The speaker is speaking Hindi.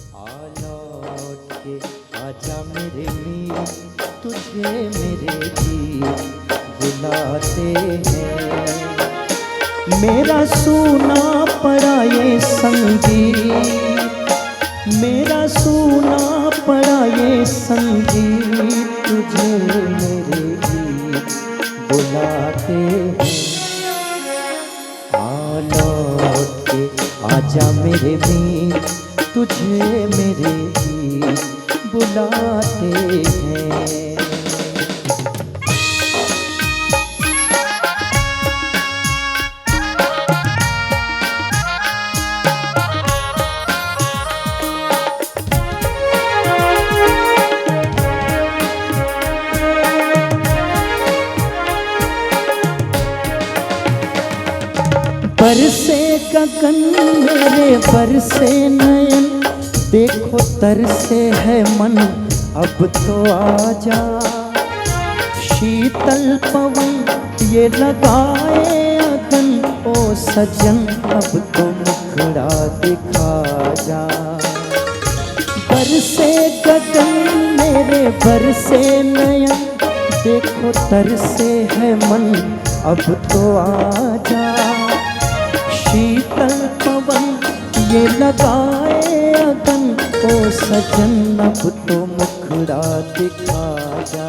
आ लौट के आजा मेरे मीत, तुझे मेरे गीत बुलाते हैं। मेरा सूना पड़ा ये संगीत, मेरा सूना पड़ा ये संगीत, तुझे मेरे गीत बुलाते हैं। आ लौट के आजा मेरे मीत, तुझे मेरे गीत बुलाते हैं। बरसे गगन मेरे बरसे नयन, देखो तरसे है मन अब तो आजा। शीतल पवन ये लगाए अगन, ओ सजन अब तो मुखड़ा दिखा जा। बरसे गगन मेरे बरसे नयन, देखो तरसे है मन अब तो आजा। शीतल पवन ये लगाए अगन, ओ सजन अब तो मुखड़ा दिखा जा।